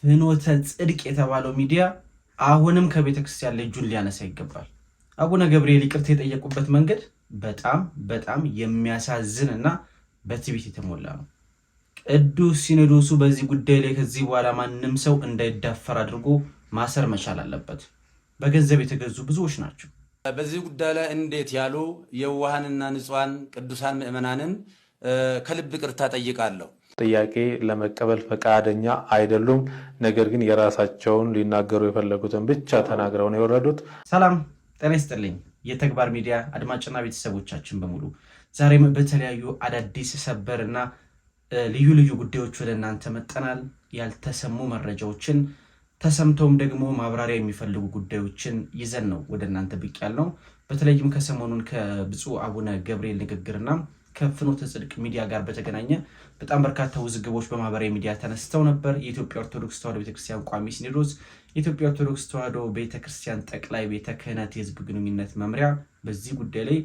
ፍኖተ ጽድቅ የተባለው ሚዲያ አሁንም ከቤተክርስቲያን ላይ እጁን ሊያነሳ ይገባል። አቡነ ገብርኤል ይቅርታ የጠየቁበት መንገድ በጣም የሚያሳዝንና በትዕቢት የተሞላ ነው። ቅዱስ ሲኖዶሱ በዚህ ጉዳይ ላይ ከዚህ በኋላ ማንም ሰው እንዳይዳፈር አድርጎ ማሰር መቻል አለበት። በገንዘብ የተገዙ ብዙዎች ናቸው። በዚህ ጉዳይ ላይ እንዴት ያሉ የዋሃንና ንጹሃን ቅዱሳን ምእመናንን ከልብ ይቅርታ ጠይቃለሁ። ጥያቄ ለመቀበል ፈቃደኛ አይደሉም። ነገር ግን የራሳቸውን ሊናገሩ የፈለጉትን ብቻ ተናግረው ነው የወረዱት። ሰላም ጤና ይስጥልኝ የተግባር ሚዲያ አድማጭና ቤተሰቦቻችን በሙሉ ዛሬም በተለያዩ አዳዲስ ሰበርና ልዩ ጉዳዮች ወደ እናንተ መጠናል። ያልተሰሙ መረጃዎችን ተሰምቶም ደግሞ ማብራሪያ የሚፈልጉ ጉዳዮችን ይዘን ነው ወደ እናንተ ብቅ ያልነው። በተለይም ከሰሞኑን ከብፁዕ አቡነ ገብርኤል ንግግርና ከፍኖተ ጽድቅ ሚዲያ ጋር በተገናኘ በጣም በርካታ ውዝግቦች በማህበራዊ ሚዲያ ተነስተው ነበር። የኢትዮጵያ ኦርቶዶክስ ተዋሕዶ ቤተክርስቲያን ቋሚ ሲኖዶስ፣ የኢትዮጵያ ኦርቶዶክስ ተዋሕዶ ቤተክርስቲያን ጠቅላይ ቤተ ክህነት የህዝብ ግንኙነት መምሪያ በዚህ ጉዳይ ላይ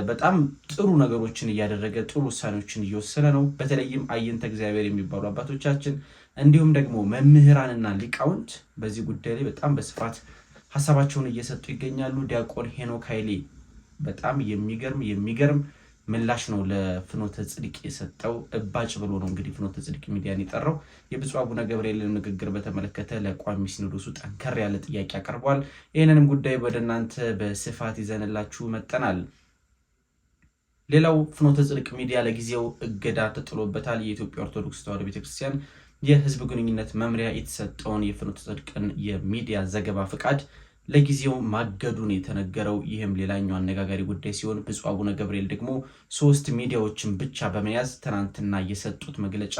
በጣም ጥሩ ነገሮችን እያደረገ ጥሩ ውሳኔዎችን እየወሰነ ነው። በተለይም አይንተ እግዚአብሔር የሚባሉ አባቶቻችን እንዲሁም ደግሞ መምህራንና ሊቃውንት በዚህ ጉዳይ ላይ በጣም በስፋት ሀሳባቸውን እየሰጡ ይገኛሉ። ዲያቆን ሄኖክ ኃይሌ በጣም የሚገርም ምላሽ ነው ለፍኖተ ጽድቅ የሰጠው። እባጭ ብሎ ነው እንግዲህ ፍኖተ ጽድቅ ሚዲያን የጠራው። የብፁዕ አቡነ ገብርኤል ንግግር በተመለከተ ለቋሚ ሲኖዶሱ ጠንከር ያለ ጥያቄ አቀርቧል። ይህንንም ጉዳይ ወደ እናንተ በስፋት ይዘንላችሁ መጠናል። ሌላው ፍኖተ ጽድቅ ሚዲያ ለጊዜው እገዳ ተጥሎበታል። የኢትዮጵያ ኦርቶዶክስ ተዋሕዶ ቤተክርስቲያን የህዝብ ግንኙነት መምሪያ የተሰጠውን የፍኖተ ጽድቅን የሚዲያ ዘገባ ፍቃድ ለጊዜው ማገዱን የተነገረው። ይህም ሌላኛው አነጋጋሪ ጉዳይ ሲሆን ብፁዕ አቡነ ገብርኤል ደግሞ 3 ሚዲያዎችን ብቻ በመያዝ ትናንትና የሰጡት መግለጫ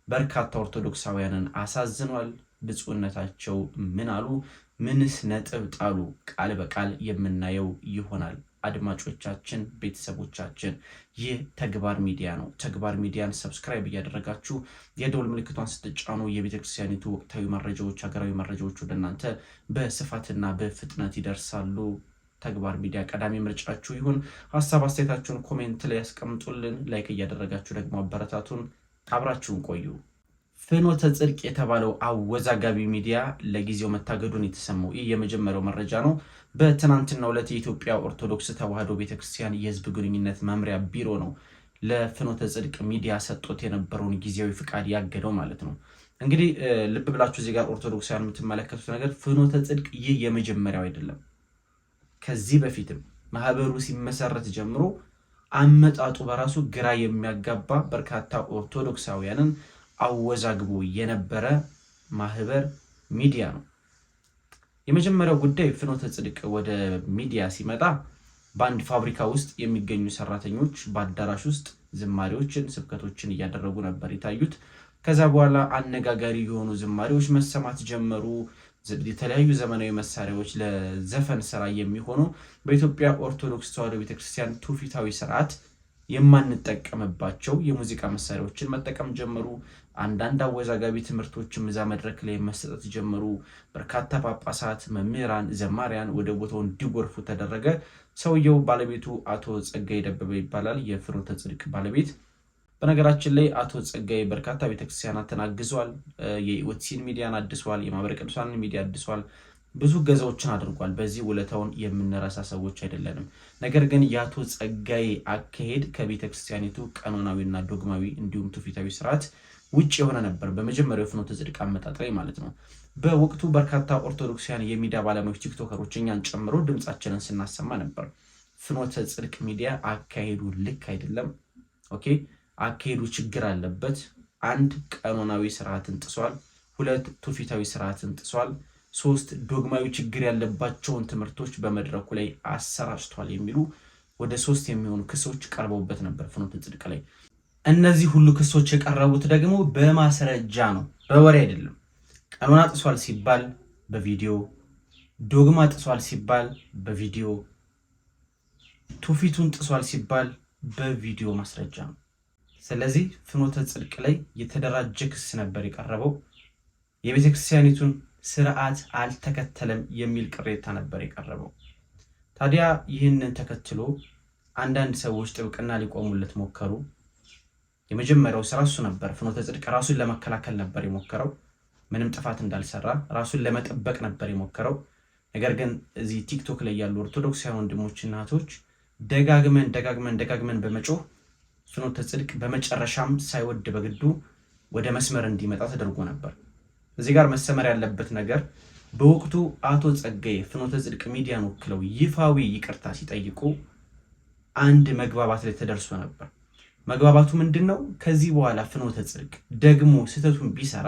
በርካታ ኦርቶዶክሳውያንን አሳዝኗል። ብፁዕነታቸው ምን አሉ? ምንስ ነጥብ ጣሉ? ቃል በቃል የምናየው ይሆናል። አድማጮቻችን፣ ቤተሰቦቻችን ይህ ተግባር ሚዲያ ነው። ተግባር ሚዲያን ሰብስክራይብ እያደረጋችሁ የደወል ምልክቷን ስትጫኑ የቤተክርስቲያኒቱ ወቅታዊ መረጃዎች፣ ሀገራዊ መረጃዎች ወደ እናንተ በስፋትና በፍጥነት ይደርሳሉ። ተግባር ሚዲያ ቀዳሚ ምርጫችሁ ይሁን። ሀሳብ አስተያየታችሁን ኮሜንት ላይ ያስቀምጡልን። ላይክ እያደረጋችሁ ደግሞ አበረታቱን። አብራችሁን ቆዩ። ፍኖተ ጽድቅ የተባለው አወዛጋቢ ሚዲያ ለጊዜው መታገዱን የተሰማው ይህ የመጀመሪያው መረጃ ነው። በትናንትናው ዕለት የኢትዮጵያ ኦርቶዶክስ ተዋሕዶ ቤተክርስቲያን የህዝብ ግንኙነት መምሪያ ቢሮ ነው ለፍኖተ ጽድቅ ሚዲያ ሰጥቶት የነበረውን ጊዜያዊ ፍቃድ ያገደው ማለት ነው። እንግዲህ ልብ ብላችሁ እዚህ ጋር ኦርቶዶክሳውያን የምትመለከቱት ነገር ፍኖተ ጽድቅ ይህ የመጀመሪያው አይደለም። ከዚህ በፊትም ማህበሩ ሲመሰረት ጀምሮ አመጣጡ በራሱ ግራ የሚያጋባ በርካታ ኦርቶዶክሳውያንን አወዛግቦ የነበረ ማህበር ሚዲያ ነው። የመጀመሪያው ጉዳይ ፍኖተ ጽድቅ ወደ ሚዲያ ሲመጣ በአንድ ፋብሪካ ውስጥ የሚገኙ ሰራተኞች በአዳራሽ ውስጥ ዝማሬዎችን፣ ስብከቶችን እያደረጉ ነበር የታዩት። ከዛ በኋላ አነጋጋሪ የሆኑ ዝማሬዎች መሰማት ጀመሩ። የተለያዩ ዘመናዊ መሳሪያዎች ለዘፈን ስራ የሚሆኑ በኢትዮጵያ ኦርቶዶክስ ተዋሕዶ ቤተክርስቲያን ትውፊታዊ ስርዓት የማንጠቀምባቸው የሙዚቃ መሳሪያዎችን መጠቀም ጀመሩ። አንዳንድ አወዛጋቢ ትምህርቶችም እዛ መድረክ ላይ መሰጠት ጀመሩ። በርካታ ጳጳሳት፣ መምህራን፣ ዘማሪያን ወደ ቦታው እንዲጎርፉ ተደረገ። ሰውየው ባለቤቱ አቶ ጸጋዬ ደበበ ይባላል፣ የፍኖተ ጽድቅ ባለቤት። በነገራችን ላይ አቶ ጸጋዬ በርካታ ቤተክርስቲያናትን አግዟል። የኢኦቲሲን ሚዲያን አድሷል። የማህበረ ቅዱሳንን ሚዲያ አድሷል። ብዙ ገዛዎችን አድርጓል። በዚህ ውለታውን የምንረሳ ሰዎች አይደለንም። ነገር ግን የአቶ ጸጋዬ አካሄድ ከቤተክርስቲያኒቱ ቀኖናዊና ዶግማዊ እንዲሁም ትውፊታዊ ስርዓት ውጭ የሆነ ነበር። በመጀመሪያው ፍኖተ ጽድቅ አመጣጥ ላይ ማለት ነው። በወቅቱ በርካታ ኦርቶዶክሳውያን የሚዲያ ባለሙያዎች፣ ቲክቶከሮች እኛን ጨምሮ ድምጻችንን ስናሰማ ነበር። ፍኖተ ጽድቅ ሚዲያ አካሄዱ ልክ አይደለም። ኦኬ፣ አካሄዱ ችግር አለበት። 1 ቀኖናዊ ስርዓትን ጥሷል። 2 ትውፊታዊ ስርዓትን ጥሷል። 3 ዶግማዊ ችግር ያለባቸውን ትምህርቶች በመድረኩ ላይ አሰራጭቷል የሚሉ ወደ 3 የሚሆኑ ክሶች ቀርበውበት ነበር ፍኖተ ጽድቅ ላይ። እነዚህ ሁሉ ክሶች የቀረቡት ደግሞ በማስረጃ ነው፣ በወሬ አይደለም። ቀኖና ጥሷል ሲባል በቪዲዮ፣ ዶግማ ጥሷል ሲባል በቪዲዮ፣ ትውፊቱን ጥሷል ሲባል በቪዲዮ ማስረጃ ነው። ስለዚህ ፍኖተ ጽድቅ ላይ የተደራጀ ክስ ነበር የቀረበው። የቤተክርስቲያኒቱን ስርዓት አልተከተለም የሚል ቅሬታ ነበር የቀረበው። ታዲያ ይህንን ተከትሎ አንዳንድ ሰዎች ጥብቅና ሊቆሙለት ሞከሩ። የመጀመሪያው ስራ እሱ ነበር። ፍኖተ ጽድቅ ራሱን ለመከላከል ነበር የሞከረው። ምንም ጥፋት እንዳልሰራ ራሱን ለመጠበቅ ነበር የሞከረው። ነገር ግን እዚህ ቲክቶክ ላይ ያሉ ኦርቶዶክሳውያን ወንድሞችና እህቶች ደጋግመን በመጮህ ፍኖተ ጽድቅ በመጨረሻም ሳይወድ በግዱ ወደ መስመር እንዲመጣ ተደርጎ ነበር። እዚህ ጋር መሰመር ያለበት ነገር በወቅቱ አቶ ጸጋዬ ፍኖተ ጽድቅ ሚዲያን ወክለው ይፋዊ ይቅርታ ሲጠይቁ አንድ መግባባት ላይ ተደርሶ ነበር። መግባባቱ ምንድነው? ከዚህ በኋላ ፍኖተ ጽድቅ ደግሞ ስህተቱን ቢሰራ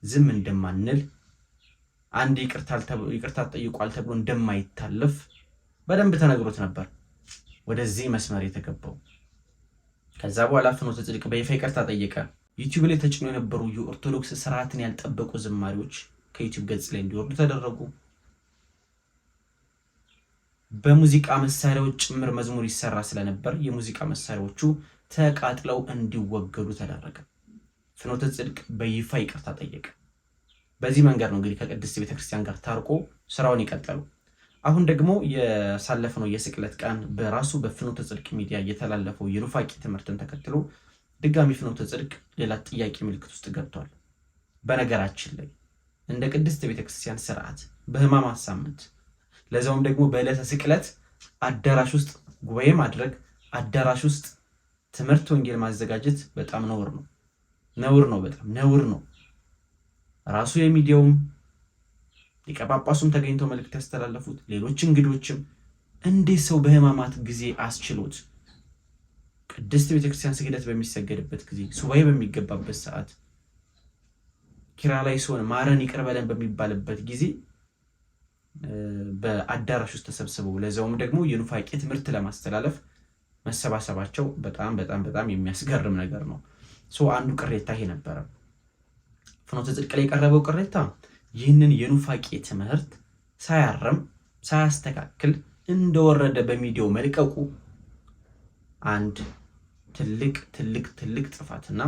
ዝም እንደማንል፣ አንድ ይቅርታ ጠይቋል ተብሎ እንደማይታለፍ በደንብ ተነግሮት ነበር ወደዚህ መስመር የተገባው። ከዛ በኋላ ፍኖተ ጽድቅ በይፋ ይቅርታ ጠየቀ። ዩቲዩብ ላይ ተጭኖ የነበሩ የኦርቶዶክስ ስርዓትን ያልጠበቁ ዝማሬዎች ከዩቲዩብ ገጽ ላይ እንዲወርዱ ተደረጉ። በሙዚቃ መሳሪያዎች ጭምር መዝሙር ይሰራ ስለነበር የሙዚቃ መሳሪያዎቹ ተቃጥለው እንዲወገዱ ተደረገ። ፍኖተ ጽድቅ በይፋ ይቅርታ ጠየቀ። በዚህ መንገድ ነው እንግዲህ ከቅድስት ቤተክርስቲያን ጋር ታርቆ ስራውን ይቀጠሉ። አሁን ደግሞ ያሳለፍነው የስቅለት ቀን በራሱ በፍኖተ ጽድቅ ሚዲያ የተላለፈው የኑፋቄ ትምህርትን ተከትሎ ድጋሚ ፍኖተ ጽድቅ ሌላ ጥያቄ ምልክት ውስጥ ገብቷል። በነገራችን ላይ እንደ ቅድስት ቤተክርስቲያን ስርዓት በሕማማት ሳምንት ለዛውም ደግሞ በዕለተ ስቅለት አዳራሽ ውስጥ ጉባኤ ማድረግ፣ አዳራሽ ውስጥ ትምህርት ወንጌል ማዘጋጀት በጣም ነውር ነው። በጣም ነውር ነው። ራሱ የሚዲያውም ሊቀ ጳጳሱም ተገኝተው መልእክት ያስተላለፉት ሌሎች እንግዶችም እንዴት ሰው በሕማማት ጊዜ አስችሎት ቅድስት ቤተክርስቲያን ስግደት በሚሰገድበት ጊዜ ሱባኤ በሚገባበት ሰዓት ኪራ ላይ ሲሆን ማረን ይቅር በለን በሚባልበት ጊዜ በአዳራሽ ውስጥ ተሰብስበው ለዛውም ደግሞ የኑፋቄ ትምህርት ለማስተላለፍ መሰባሰባቸው በጣም የሚያስገርም ነገር ነው። አንዱ ቅሬታ ይሄ ነበረ። ፍኖተ ጽድቅ ላይ የቀረበው ቅሬታ ይህንን የኑፋቄ ትምህርት ሳያርም ሳያስተካክል እንደወረደ በሚዲያው መልቀቁ አንድ ትልቅ ጥፋትና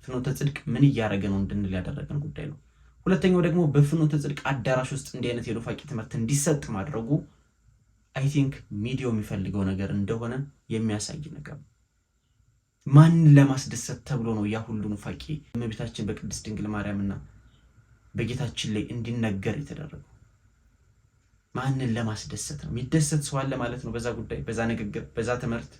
ፍኖተ ጽድቅ ምን እያደረገ ነው እንድንል ያደረገን ጉዳይ ነው። ሁለተኛው ደግሞ በፍኖተ ጽድቅ አዳራሽ ውስጥ እንዲህ አይነት የኑፋቄ ትምህርት እንዲሰጥ ማድረጉ አይ ቲንክ ሚዲያው የሚፈልገው ነገር እንደሆነ የሚያሳይ ነገር ነው። ማንን ለማስደሰት ተብሎ ነው ያ ሁሉ ኑፋቄ እመቤታችን በቅድስት ድንግል ማርያምና በጌታችን ላይ እንዲነገር የተደረገው? ማንን ለማስደሰት ነው? የሚደሰት ሰው አለ ማለት ነው በዛ ጉዳይ፣ በዛ ንግግር፣ በዛ ትምህርት።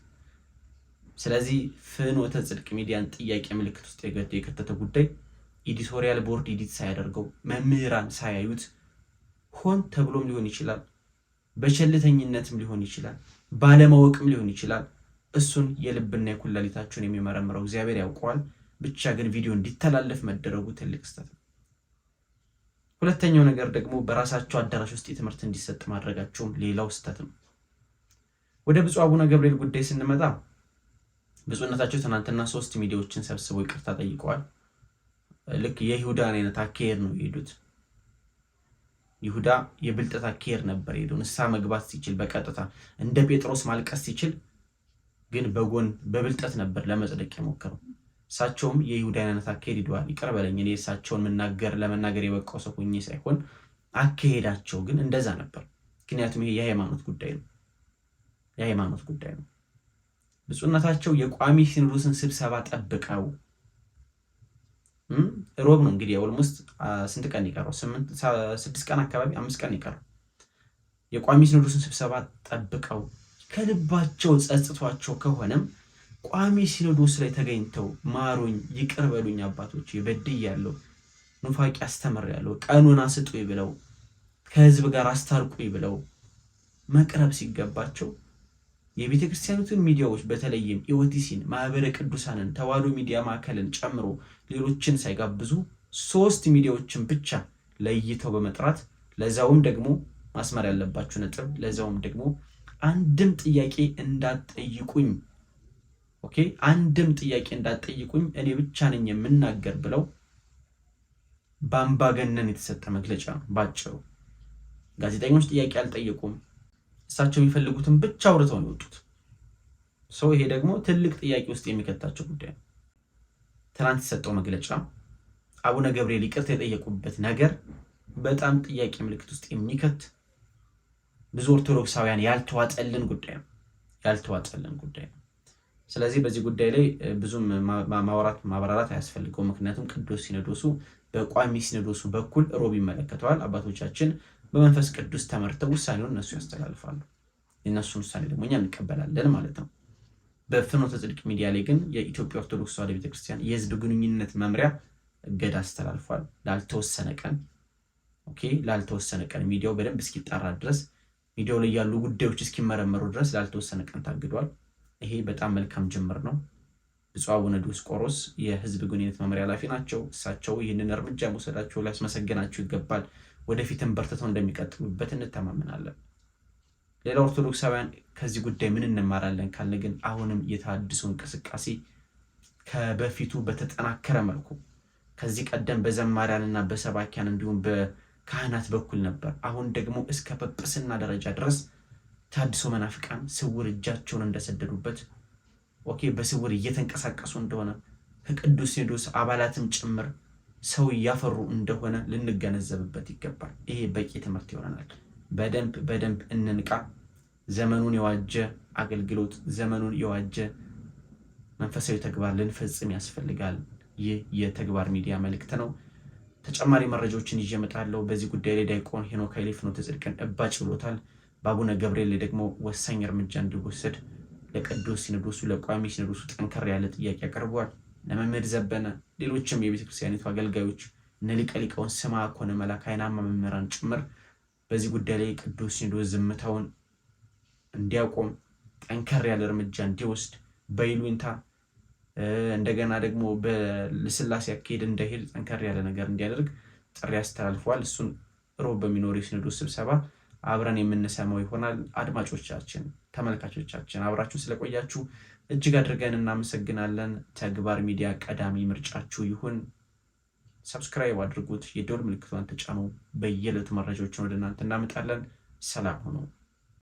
ስለዚህ ፍኖተ ጽድቅ ሚዲያን ጥያቄ ምልክት ውስጥ የከተተ ጉዳይ ኤዲቶሪያል ቦርድ ኤዲት ሳያደርገው መምህራን ሳያዩት ሆን ተብሎም ሊሆን ይችላል፣ በቸልተኝነትም ሊሆን ይችላል፣ ባለማወቅም ሊሆን ይችላል። እሱን የልብና የኩላሊታቸውን የሚመረምረው እግዚአብሔር ያውቀዋል። ብቻ ግን ቪዲዮ እንዲተላለፍ መደረጉ ትልቅ ስህተት ነው። ሁለተኛው ነገር ደግሞ በራሳቸው አዳራሽ ውስጥ የትምህርት እንዲሰጥ ማድረጋቸውም ሌላው ስህተት ነው። ወደ ብፁዕ አቡነ ገብርኤል ጉዳይ ስንመጣ ብፁዕነታቸው ትናንትና 3 ሚዲያዎችን ሰብስበው ይቅርታ ጠይቀዋል። ልክ የይሁዳን አይነት አካሄድ ነው የሄዱት። ይሁዳ የብልጠት አካሄድ ነበር የሄደው። ንስሐ መግባት ሲችል በቀጥታ እንደ ጴጥሮስ ማልቀስ ሲችል ግን በጎን በብልጠት ነበር ለመጽደቅ የሞከረው። እሳቸውም የይሁዳን አይነት አካሄድ ሄደዋል። ይቅር በለኝ እኔ እሳቸውን ለመናገር የበቃው ሰው ሆኜ ሳይሆን አካሄዳቸው ግን እንደዛ ነበር። ምክንያቱም ይሄ የሃይማኖት ጉዳይ ነው። ብፁዕነታቸው የቋሚ ሲኖዶስን ስብሰባ ጠብቀው ሮብ ነው እንግዲህ ኦልሞስት ስንት ቀን ይቀረው? 6 ቀን አካባቢ 5 ቀን ይቀረው። የቋሚ ሲኖዶስን ስብሰባ ጠብቀው ከልባቸው ጸጽቷቸው ከሆነም ቋሚ ሲኖዶስ ላይ ተገኝተው ማሩኝ፣ ይቅር በሉኝ አባቶች በድያለሁ፣ ኑፋቄ አስተምሬያለሁ፣ ቀኑን ስጡኝ ብለው ከህዝብ ጋር አስታርቁኝ ብለው መቅረብ ሲገባቸው የቤተ ክርስቲያኑትን ሚዲያዎች በተለይም ኢኦቲሲን፣ ማህበረ ቅዱሳንን፣ ተዋሕዶ ሚዲያ ማዕከልን ጨምሮ ሌሎችን ሳይጋብዙ 3 ሚዲያዎችን ብቻ ለይተው በመጥራት ለዛውም ደግሞ ማስመር ያለባችሁ ነጥብ ለዛውም ደግሞ አንድም ጥያቄ እንዳትጠይቁኝ እኔ ብቻ ነኝ የምናገር ብለው በአምባገነን የተሰጠ መግለጫ ነው ባጭሩ። ጋዜጠኞች ጥያቄ አልጠየቁም። እሳቸው የሚፈልጉትን ብቻ አውርተው ነው የወጡት። ይሄ ደግሞ ትልቅ ጥያቄ ውስጥ የሚከታቸው ጉዳይ ነው። ትናንት የሰጠው መግለጫ አቡነ ገብርኤል ይቅርታ የጠየቁበት ነገር በጣም ጥያቄ ምልክት ውስጥ የሚከት ብዙ ኦርቶዶክሳውያን ያልተዋጠልን ጉዳይ ነው። ስለዚህ በዚህ ጉዳይ ላይ ብዙም ማብራራት አያስፈልገው። ምክንያቱም ቅዱስ ሲኖዶሱ በቋሚ ሲኖዶሱ በኩል ሮብ ይመለከተዋል። አባቶቻችን በመንፈስ ቅዱስ ተመርተው ውሳኔውን እነሱ ያስተላልፋሉ። የእነሱን ውሳኔ ደግሞ እኛ እንቀበላለን ማለት ነው። በፍኖተ ጽድቅ ሚዲያ ላይ ግን የኢትዮጵያ ኦርቶዶክስ ተዋሕዶ ቤተክርስቲያን የህዝብ ግንኙነት መምሪያ እገዳ አስተላልፏል ላልተወሰነ ቀን። ላልተወሰነ ቀን ሚዲያው በደንብ እስኪጣራ ድረስ፣ ሚዲያው ላይ ያሉ ጉዳዮች እስኪመረመሩ ድረስ ላልተወሰነ ቀን ታግዷል። ይሄ በጣም መልካም ጅምር ነው። ብፁዕ አቡነ ዲዮስቆሮስ የህዝብ ግንኙነት መምሪያ ኃላፊ ናቸው። እሳቸው ይህንን እርምጃ መውሰዳቸው ሊያስመሰግናቸው ይገባል። ወደፊትም በርትተው እንደሚቀጥሉበት እንተማመናለን። ሌላ ኦርቶዶክሳውያን ከዚህ ጉዳይ ምን እንማራለን ካለ ግን አሁንም የተሃድሶ እንቅስቃሴ ከበፊቱ በተጠናከረ መልኩ ከዚህ ቀደም በዘማሪያንና በሰባኪያን እንዲሁም በካህናት በኩል ነበር። አሁን ደግሞ እስከ ጵጵስና ደረጃ ድረስ ተሃድሶ መናፍቃን ስውር እጃቸውን እንደሰደዱበት በስውር እየተንቀሳቀሱ እንደሆነ ከቅዱስ ሲኖዶስ አባላትም ጭምር ሰው እያፈሩ እንደሆነ ልንገነዘብበት ይገባል። ይሄ በቂ ትምህርት ይሆነናል። በደንብ እንንቃ። ዘመኑን የዋጀ አገልግሎት፣ ዘመኑን የዋጀ መንፈሳዊ ተግባር ልንፈጽም ያስፈልጋል። ይህ የተግባር ሚዲያ መልእክት ነው። ተጨማሪ መረጃዎችን ይዤ እመጣለሁ። በዚህ ጉዳይ ላይ ዲያቆን ሄኖክ ኃይሌ ፍኖተ ጽድቅን እባጭ ብሎታል። በአቡነ ገብርኤል ላይ ደግሞ ወሳኝ እርምጃ እንዲወሰድ ለቅዱስ ሲኖዶሱ ለቋሚ ሲኖዶሱ ጠንከር ያለ ጥያቄ አቅርቧል። ለመምህር ዘበነ፣ ሌሎችም የቤተክርስቲያኒቱ አገልጋዮች እነ ሊቀ ሊቃውንት ስምዐኮነ መላክ አይናማ መምህራን ጭምር በዚህ ጉዳይ ላይ ቅዱስ ሲኖዶስ ዝምታውን እንዲያቆም ጠንከር ያለ እርምጃ እንዲወስድ በይሉኝታ እንደገና ደግሞ በልስላሴ አካሄድ እንዳይሄድ ጠንከር ያለ ነገር እንዲያደርግ ጥሪ አስተላልፈዋል። እሱን ሮብ በሚኖረው የሲኖዶስ ስብሰባ አብረን የምንሰማው ይሆናል። አድማጮቻችን፣ ተመልካቾቻችን አብራችሁ ስለቆያችሁ እጅግ አድርገን እናመሰግናለን። ተግባር ሚዲያ ቀዳሚ ምርጫችሁ ይሁን። ሰብስክራይብ አድርጉት፣ የደወል ምልክቷን ተጫኑ። በየዕለቱ መረጃዎችን ወደ እናንተ እናመጣለን። ሰላም ሁኑ።